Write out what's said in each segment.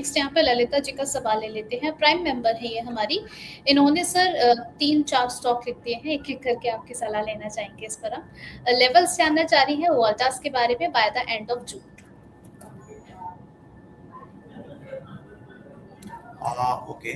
Next यहाँ पे ललिता जी का सवाल ले लेते हैं, प्राइम मेंबर है ये हमारी। इन्होंने सर 3-4 स्टॉक लिख दिए हैं, एक-एक करके आपकी सलाह लेना चाहेंगे इस पर हम। लेवल्स जानना चाह रही हैं वोल्टास के बारे में bye the end of June. Okay,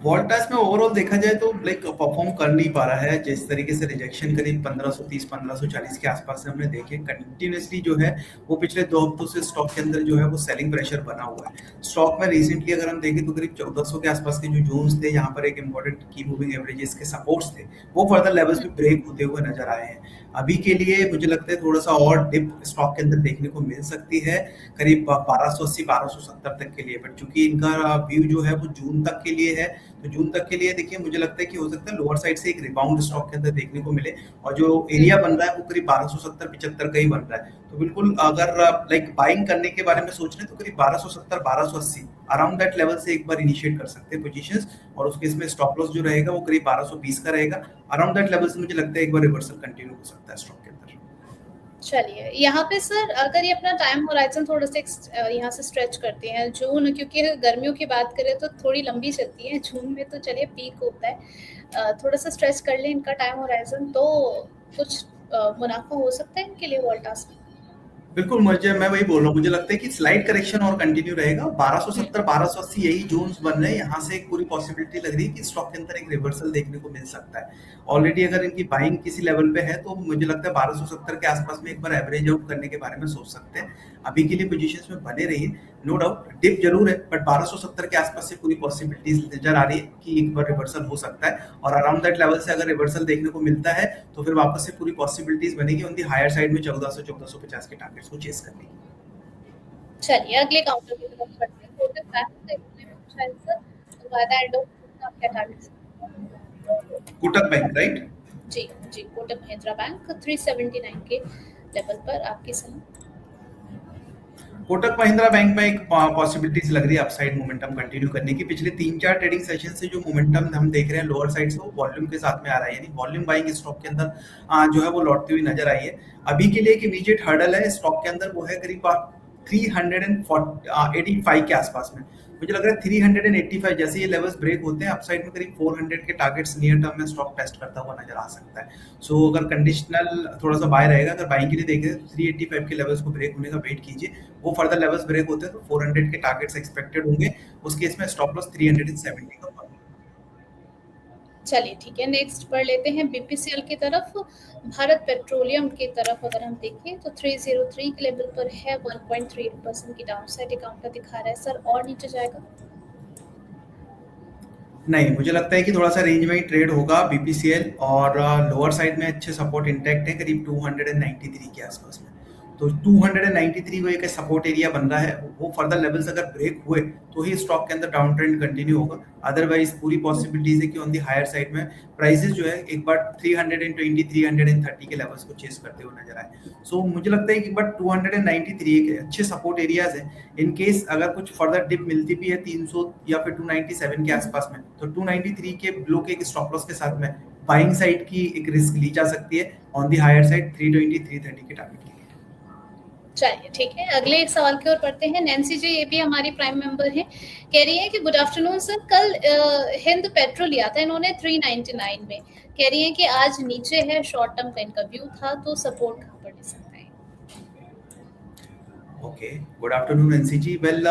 Voltas में ओवरऑल देखा जाए तो लाइक परफॉर्म कर नहीं पा रहा है। जिस तरीके से रिजेक्शन करीब 1530 1540 के आसपास से हमने देखे कंटिन्यूसली जो है वो पिछले 2 हफ्तों से स्टॉक के अंदर जो है वो सेलिंग प्रेशर बना हुआ है। स्टॉक में रिसेंटली अगर हम देखें तो करीब 1400 के आसपास के जो जोन्स थे, यहाँ पर एक इंपॉर्टेंट की मूविंग एवरेजेस के सपोर्ट्स थे, वो फर्दर लेवल्स पे ब्रेक होते हुए नजर आए हैं। अभी के लिए मुझे लगता है थोड़ा सा और डिप स्टॉक के अंदर देखने को मिल सकती है, करीब 1280 1270 तक के लिए। बट चूंकि इनका व्यू जो है वो जून तक के लिए है, तो जून तक के लिए देखिए मुझे लगता है कि हो सकता है लोअर साइड से एक रिबाउंड स्टॉक के अंदर देखने को मिले, और जो एरिया बन रहा है वो करीब 1270-75 का ही बन रहा है। तो बिल्कुल अगर लाइक बाइंग करने के बारे में सोच रहे हैं तो करीब 1270 1280 अराउंड दैट लेवल से एक बार इनिशिएट कर सकते हैं पोजीशंस, और उसके इसमें स्टॉप लॉस जो रहेगा वो करीब 1220 का रहेगा। अराउंड दैट लेवल से मुझे लगता है एक बार रिवर्सल कंटिन्यू हो सकता है स्टॉक के अंदर। चलिए यहाँ पे सर अगर ये अपना टाइम होराइजन थोड़ा सा यहाँ से स्ट्रेच करते हैं, जून क्योंकि गर्मियों की बात करें तो थोड़ी लंबी चलती है, जून में तो चलिए पीक होता है, थोड़ा सा स्ट्रेच कर ले इनका टाइम होराइजन तो कुछ मुनाफा हो सकता है इनके लिए वोल्टास में। बिल्कुल, मैं वही बोल रहा हूँ, मुझे लगता है कि स्लाइड करेक्शन और कंटिन्यू रहेगा। 1270 1280 यही जोन्स बन रहे हैं, यहाँ से एक पूरी पॉसिबिलिटी लग रही है कि स्टॉक के अंदर एक रिवर्सल देखने को मिल सकता है। ऑलरेडी अगर इनकी बाइंग किसी लेवल पे है तो मुझे लगता है 1270 के आसपास में एक बार एवरेज आउट करने के बारे में सोच सकते हैं। अभी के लिए पोजीशंस में बने रहिए, नो डाउट डिप जरूर है, बट 1270 के आसपास से पूरी पॉसिबिलिटीज नजर आ रही है कि एक बार रिवर्सल हो सकता है, और अराउंड दैट लेवल से अगर रिवर्सल देखने को मिलता है तो फिर वापस से पूरी पॉसिबिलिटीज बनेगी ऑन दी हायर साइड में 1400 1450 के टारगेट्स को चेस करने की। चलिए अगले काउंटर की तरफ बढ़ते हैं। कोटक बैंक से इन्होंने पूछा है sir by the end of June आप क्या टारगेट। Kotak bank right? जी जी, कोटक महिंद्रा बैंक 379 के लेवल पर आपकी सलाह। कोटक महिंद्रा बैंक में एक पॉसिबिलिटीज लग रही है अपसाइड मोमेंटम कंटिन्यू करने की। पिछले 3-4 ट्रेडिंग सेशन से जो मोमेंटम हम देख रहे हैं लोअर साइड से, वो वॉल्यूम के साथ में आ रहा है, यानी वॉल्यूम बाइंग स्टॉक के अंदर जो है वो लौटती हुई नजर आई है। अभी के लिए एक इमीडिएट हर्डल है स्टॉक के अंदर, वो है करीब 385 के आसपास में। मुझे लग रहा है 385 जैसे ये लेवल्स ब्रेक होते हैं, अपसाइड में करीब 400 के टारगेट्स नियर टर्म में स्टॉक टेस्ट करता हुआ नजर आ सकता है। सो अगर कंडीशनल थोड़ा सा बाय रहेगा, अगर बाइंग के लिए देखें तो 385 के लेवल्स को ब्रेक होने का वेट कीजिए। वो फर्दर लेवल्स ब्रेक होते हैं तो 400 के टारगेट्स एक्सपेक्टेड होंगे, उस केस में स्टॉप लॉस 370 का होगा। चलिए ठीक है, नेक्स्ट पढ़ लेते हैं बीपीसीएल की तरफ। भारत पेट्रोलियम की तरफ अगर हम देखें तो 303 के लेवल पर है, 1.3% की डाउनसाइड काउंटर दिखा रहा है सर, और नीचे जाएगा? नहीं, मुझे लगता है कि थोड़ा सा रेंज में ही ट्रेड होगा बीपीसीएल, और लोअर साइड में अच्छे सपोर्ट इंटैक्ट है करीब 293 के आसपास में। तो 293 वो एक सपोर्ट एरिया बन रहा है, वो फर्दर लेवल्स अगर ब्रेक हुए तो ही स्टॉक के अंदर डाउन ट्रेंड कंटिन्यू होगा। अदरवाइज पूरी पॉसिबिलिटीज है कि ऑन दी हायर साइड में प्राइसेस जो है एक बार 320 330 के लेवल्स को चेस करते हुए नजर आए। सो मुझे लगता है कि एक बार 293 के अच्छे सपोर्ट एरियाज हैं। इन केस अगर कुछ फर्दर डिप मिलती भी है 300 या फिर 297 के आसपास में, तो 293 के ब्लो के स्टॉप लॉस के साथ में बाइंग साइड की एक रिस्क ली जा सकती है ऑन दी हायर साइड 320 330 के टारगेट के लिए। चलिए ठीक है, अगले एक सवाल की ओर पढ़ते हैं। नैन्सी जी ये भी हमारी प्राइम मेंबर हैं, कह रही है कि गुड आफ्टरनून सर, कल हिंद पेट्रोल लिया था इन्होंने 399 में, कह रही है कि आज नीचे है, शॉर्ट टर्म का इनका व्यू था, तो सपोर्ट कहाँ पर ले सकता है? ओके, गुड आफ्टरनून एनसी जी। वेल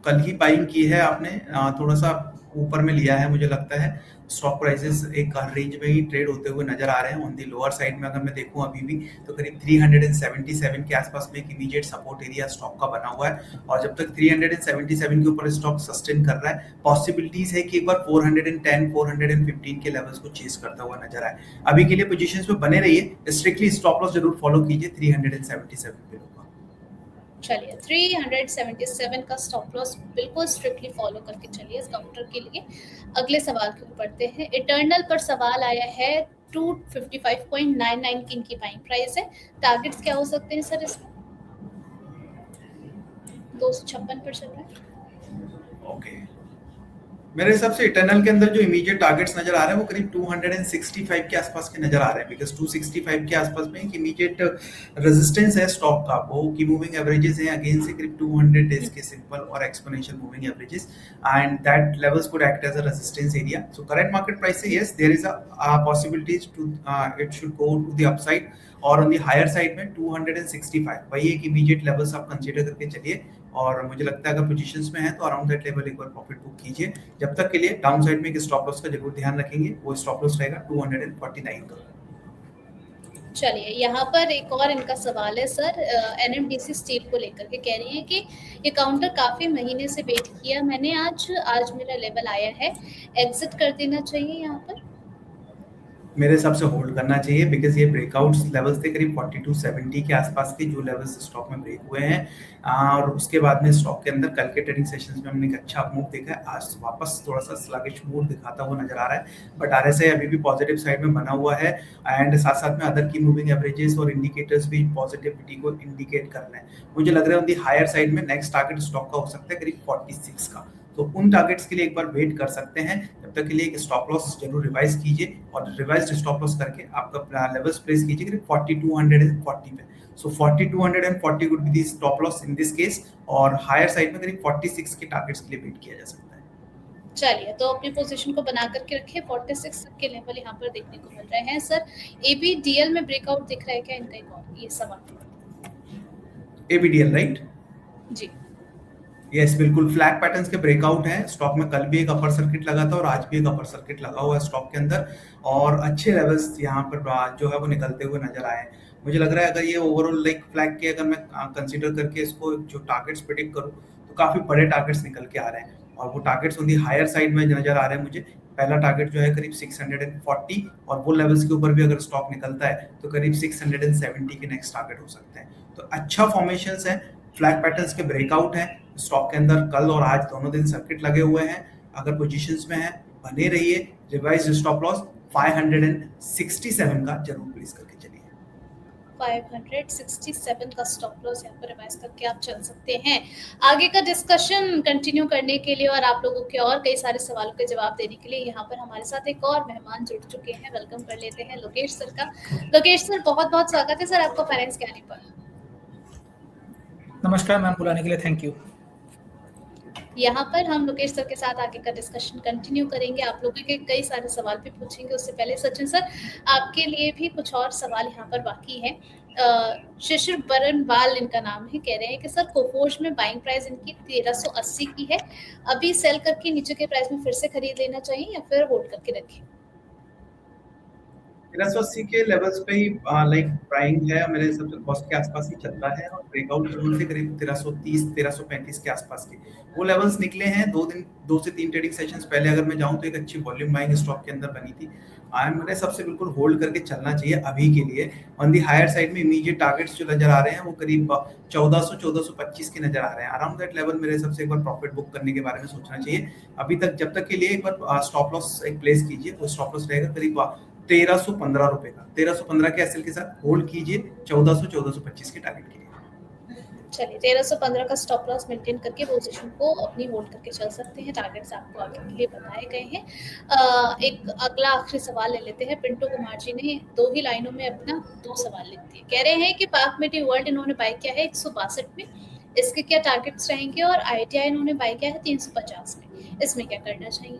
कल ही बाइंग की है आपने, थोड़ा सा ऊपर में लिया है, मुझे लगता है स्टॉक प्राइसेस एक रेंज में ही ट्रेड होते हुए नजर आ रहे हैं। ऑन दी लोअर साइड में अगर मैं देखूं अभी भी तो करीब 377 के आसपास में एक इमीडिएट सपोर्ट एरिया स्टॉक का बना हुआ है, और जब तक 377 के ऊपर स्टॉक सस्टेन कर रहा है, पॉसिबिलिटीज है कि एक बार 410 415 के लेवल्स को चेस करता हुआ नजर आए। अभी के लिए पोजीशंस में बने रहिए, स्ट्रिक्टली स्टॉप लॉस जरूर फॉलो कीजिए 377 पे होगा। चलिए 377 का स्टॉप लॉस बिल्कुल स्ट्रिक्टली फॉलो करके चलिए इस काउंटर के लिए। अगले सवाल की ओर बढ़ते हैं। इटर्नल पर सवाल आया है, 255.99 की इनकी बाइंग प्राइस है, टारगेट्स क्या हो सकते हैं सर इसमें? 256 पर चल रहा है। ओके, मेरे हिसाब से इटर्नल के अंदर जो इमीडिएट टारगेट्स नजर आ रहे हैं वो करीब 265 के आसपास के नजर आ रहे हैं, बिकॉज 265 के आसपास में एक इमीडिएट रेजिस्टेंस है स्टॉक का, वो की मूविंग एवरेजेस हैं अगेन से करीब 200 डेज के सिंपल और exponential moving averages, and that levels could act as a resistance area. So current market price से yes there is a possibilities to it should go to the upside, और on the higher side में 265 वही एक immediate levels आप consider करके चलिए. और मुझे लगता है अगर पोजीशंस में है तो अराउंड दैट लेवल एक बार प्रॉफिट बुक कीजिए. जब तक के लिए डाउन साइड में एक स्टॉप लॉस का जरूर ध्यान रखेंगे, वो स्टॉप लॉस रहेगा 249 का. चलिए यहाँ पर एक और इनका सवाल है सर, एनएमडीसी स्टील को लेकर के कह रही हैं कि ये काउंटर काफी महीने से वेट किया मैंने, आज मेरा लेवल आया है, एग्जिट कर देना चाहिए यहाँ पर? मेरे हिसाब से होल्ड करना चाहिए, बिकॉज ये ब्रेकआउट्स लेवल्स थे करीब 4270 के आसपास के, जो लेवल्स स्टॉक में ब्रेक हुए हैं. और उसके बाद में स्टॉक के अंदर कल के ट्रेडिंग सेशंस में हमने एक अच्छा मूव देखा है. आज वापस थोड़ा सा स्लगिश मूव दिखाता हुआ नजर आ रहा है, बट आरएसआई अभी भी पॉजिटिव साइड में बना हुआ है, एंड साथ साथ में अदर की मूविंग एवरेजेस और इंडिकेटर्स भी पॉजिटिविटी को इंडिकेट कर रहे हैं. मुझे लग रहा है ऑन दी हायर साइड में नेक्स्ट टारगेट स्टॉक का हो सकता है करीब 46 का, तो उन टारगेट्स के लिए एक बार वेट कर सकते हैं. तब तक के लिए एक स्टॉप लॉस जरूर रिवाइज कीजिए, और रिवाइज्ड स्टॉप लॉस करके आपका लेवल्स प्लेस कीजिए करीब 4240 पे. सो 4240 would be the stop loss in this case, और हायर साइड में करीब 46 के टारगेट्स के लिए वेट किया जा सकता है. चलिए तो अपनी पोजीशन को बना करके रखिए, 46 के लेवल यहाँ पर देखने को मिल रहे हैं. सर एबीडीएल में ब्रेकआउट दिख रहा है क्या इनका? एक और ये सवाल. एबीडीएल राइट जी यस, बिल्कुल फ्लैग पैटर्न्स के ब्रेकआउट हैं स्टॉक में. कल भी एक अपर सर्किट लगा था और आज भी एक अपर सर्किट लगा हुआ है स्टॉक के अंदर, और अच्छे लेवल्स यहाँ पर जो है वो निकलते हुए नजर आए. मुझे लग रहा है अगर ये ओवरऑल लाइक फ्लैग के अगर मैं कंसीडर करके इसको जो टारगेट्स प्रेडिक्ट करूँ तो काफी बड़े टारगेट्स निकल के आ रहे हैं, और वो targets on the higher side में नजर आ रहे हैं मुझे. पहला टारगेट जो है करीब 640, और वो लेवल्स के ऊपर भी अगर स्टॉक निकलता है तो करीब 670 के नेक्स्ट टारगेट हो सकते हैं. तो अच्छा फॉर्मेशंस है, फ्लैग पैटर्न्स के ब्रेकआउट हैं स्टॉक के अंदर. कल और आज दोनों दिन सर्किट लगे हुए हैं. अगर पोजीशंस में है बने रहिए. रिवाइज स्टॉप लॉस 567 का जरूर प्लेस करके चलिए. 567 का स्टॉप लॉस यहाँ पर रिवाइज करके आप चल सकते हैं. आगे का डिस्कशन कंटिन्यू करने के लिए और आप लोगों के और कई सारे सवालों के जवाब देने के लिए यहाँ पर हमारे साथ एक और मेहमान जुड़ चुके हैं. वेलकम कर लेते हैं लोकेश सर का. लोकेश सर बहुत बहुत स्वागत है सर आपको फाइनेंस ज्ञानी पर. नमस्कार मैम, बुलाने के लिए थैंक यू. यहाँ पर हम लोकेश सर के साथ आगे का डिस्कशन कंटिन्यू करेंगे. आप लोगों के कई सारे सवाल भी पूछेंगे. उससे पहले सचिन सर आपके लिए भी कुछ और सवाल यहाँ पर बाकी है. शिशिर बरनवाल इनका नाम है, कह रहे हैं कि सर कोफोर्ज में बाइंग प्राइस इनकी 1380 की है, अभी सेल करके नीचे के प्राइस में फिर से खरीद लेना चाहिए या फिर होल्ड करके रखें? 1380 के लेवल्स पे ही लाइक प्राइंग है मेरे हिसाब से, कॉस्ट के आसपास ही चलता है, और ब्रेकआउट जोन से करीब 1330 1335 के आसपास के वो लेवल्स निकले हैं. 2 से 3 ट्रेडिंग सेशंस पहले अगर मैं जाऊं तो एक अच्छी वॉल्यूम बाइंग स्टॉक के अंदर बनी थी. मेरे हिसाब से बिल्कुल होल्ड करके चलना चाहिए अभी के लिए. ऑन दी हायर साइड में इमीडिएट टारगेट्स जो नजर आ रहे हैं वो करीब 1400 1425 के नजर आ रहे हैं. अराउंड दैट लेवल मेरे हिसाब से एक बार प्रॉफिट बुक करने के बारे में सोचना चाहिए अभी तक. जब तक के लिए एक बार स्टॉप लॉस एक प्लेस कीजिए, वो स्टॉप लॉस रहेगा करीब 1315 रुपए का. 1315 के एसएल के साथ होल्ड कीजिए 1400 1425 के टारगेट के लिए. चलिए 1315 का स्टॉप लॉस मेंटेन करके पोजीशन को अपनी होल्ड करके चल सकते हैं. टारगेट्स आपको आगे के लिए बताए गए हैं. एक अगला आखिरी सवाल ले लेते हैं. पिंटू कुमार जी ने 2 ही लाइनों में अपना 2 सवाल लिख दिए. कह रहे हैं कि पाक मेडी वर्ल्ड इन्होंने बाय किया है 162 में, इसके क्या टारगेट्स रहेंगे, और आईटीआई इन्होंने बाय किया है 350 में, इसमें क्या करना चाहिए?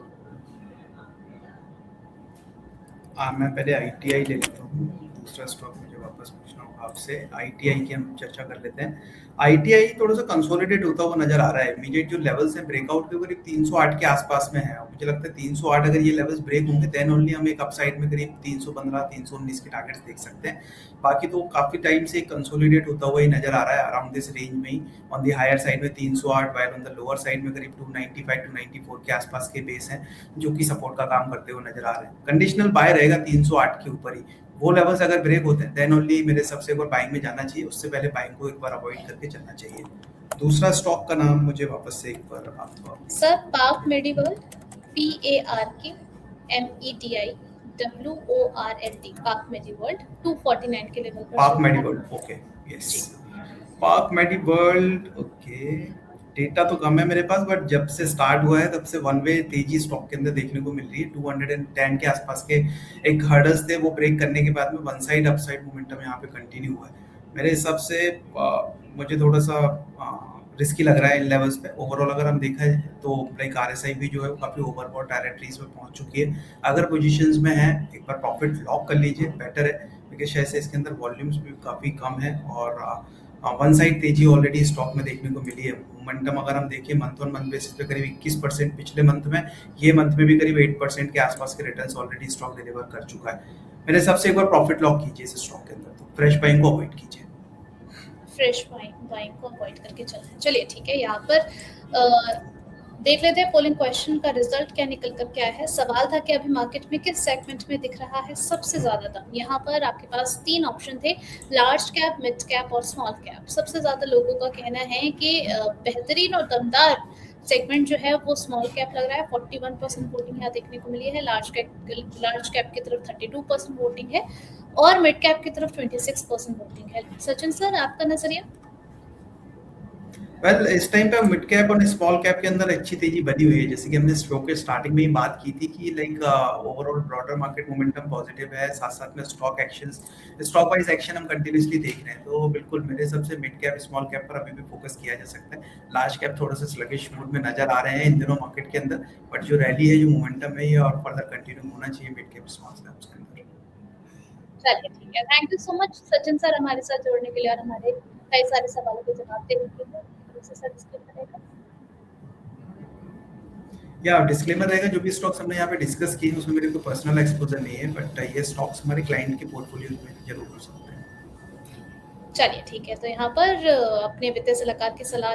मैं पहले आईटीआई ले लेता हूँ, दूसरा स्टॉक मुझे वापस पूछना होगा आपसे. आईटीआई की हम चर्चा कर लेते हैं. आईटीआई थोड़ा सा कंसोलिडेट होता हुआ नजर आ रहा है. इमीडिएट जो लेवल्स हैं ब्रेकआउट के करीब 308 के आसपास में है. मुझे लगता है 308 अगर ये लेवल्स ब्रेक होंगे देन ओनली हम एक अपसाइड में करीब 315 319 के टारगेट्स देख सकते हैं. बाकी तो काफी टाइम से कंसोलिडेट होता हुआ ही नजर आ रहा है अराउंड दिस रेंज में ही. ऑन दी हायर साइड में 308, while on the lower side में करीब 295 294 के आसपास के बेस हैं जो कि सपोर्ट का काम करते हुए नजर आ रहे हैं. कंडीशनल बाय रहेगा 308 के ऊपर ही. वो लेवल्स अगर ब्रेक होते हैं देन ओनली मेरे सबसे एक बार बाइंग में जाना चाहिए. उससे पहले बाइंग को एक बार अवॉइड करके चलना चाहिए. दूसरा स्टॉक का नाम मुझे वापस से एक बार आपको. सर पाक मेडिवर्ल्ड, PARK MEDI WORLD, पाक मेडिवर्ल्ड 249 के लेवल पर. पाक मेडिवर्ल्ड, ओके यस. पाक मेडिवर्ल्ड ओके. डेटा तो कम है मेरे पास, बट जब से स्टार्ट हुआ है तब से वन वे तेजी स्टॉक के अंदर देखने को मिल रही है। 210 के आसपास के एक हर्डल्स थे, वो ब्रेक करने के बाद में वन साइड अपसाइड मोमेंटम यहाँ पे कंटिन्यू हुआ है। मेरे हिसाब से मुझे थोड़ा सा रिस्की लग रहा है इन लेवल्स पे। ओवरऑल अगर हम देखा जाए तो लाइक आरएसआई भी जो है वो काफी ओवरबॉट टेरिटरीज में पहुंच चुकी है। अगर पोजीशंस में है एक बार प्रॉफिट लॉक कर लीजिए, बेटर है, क्योंकि शायद से इसके अंदर वॉल्यूम्स भी काफी कम है और वन साइड तेजी ऑलरेडी स्टॉक में देखने को मिली है। मोमेंटम अगर हम देखें मंथ ऑन मंथ बेसिस पे करीब 21% पिछले मंथ में, ये मंथ में भी करीब 8% के आसपास के रिटर्न्स ऑलरेडी स्टॉक डिलीवर कर चुका है। मेरे हिसाब से एक बार प्रॉफिट लॉक कीजिए इस स्टॉक के अंदर, तो फ्रेश बाइंग को अवॉइड कीजिए। फ्रेश बाइंग बाइंग को अवॉइड करके चलना है। चलिए ठीक है, यहाँ पर देख लेते हैं पोलिंग क्वेश्चन का रिजल्ट क्या निकल कर के आया है। सवाल था कि अभी मार्केट में किस सेगमेंट में दिख रहा है सबसे ज्यादा दम। यहाँ पर आपके पास 3 ऑप्शन थे, लार्ज कैप, मिड कैप और स्मॉल कैप। सबसे ज्यादा लोगों का कहना है कि बेहतरीन और दमदार सेगमेंट जो है वो स्मॉल कैप लग रहा है। 41% वोटिंग यहाँ देखने को मिली है। लार्ज कैप की तरफ 32% वोटिंग है और मिड कैप की तरफ 26% वोटिंग है। सचिन सर, आपका नजरिया? वेल इस टाइम पे मिड कैप और स्मॉल कैप के अंदर अच्छी तेजी बनी हुई है। जैसे कि हमने शो के स्टार्टिंग में ही बात की थी कि like overall broader market momentum positive है, साथ साथ में स्टॉक वाइज एक्शन हम कंटिन्यूसली देख रहे हैं। तो बिल्कुल मेरे हिसाब से मिड कैप स्मॉल कैप पर अभी भी फोकस किया जा सकता है। लार्ज कैप थोड़ा सा स्लगिश मूड में नजर आ रहे हैं इन दिनों मार्केट के अंदर, बट जो रैली है, जो मोमेंटम है, ये और फर्दर कंटिन्यू होना चाहिए मिड कैप स्मॉल कैप के अंदर। चलिए ठीक है, thank you so much Sachin sir हमारे साथ जुड़ने के लिए और हमारे कई सारे सवालों के जवाब देने के लिए। सर डिस्क्लेमर रहेगा। या डिस्क्लेमर रहेगा, जो भी स्टॉक्स हमने यहाँ पे डिस्कस किए उसमें मेरे को पर्सनल एक्सपोजर नहीं है, बट ये स्टॉक्स हमारे क्लाइंट के पोर्टफोलियो में जरूर हो सकते हैं। चलिए ठीक है, तो यहाँ पर अपने वित्तीय सलाहकार की सलाह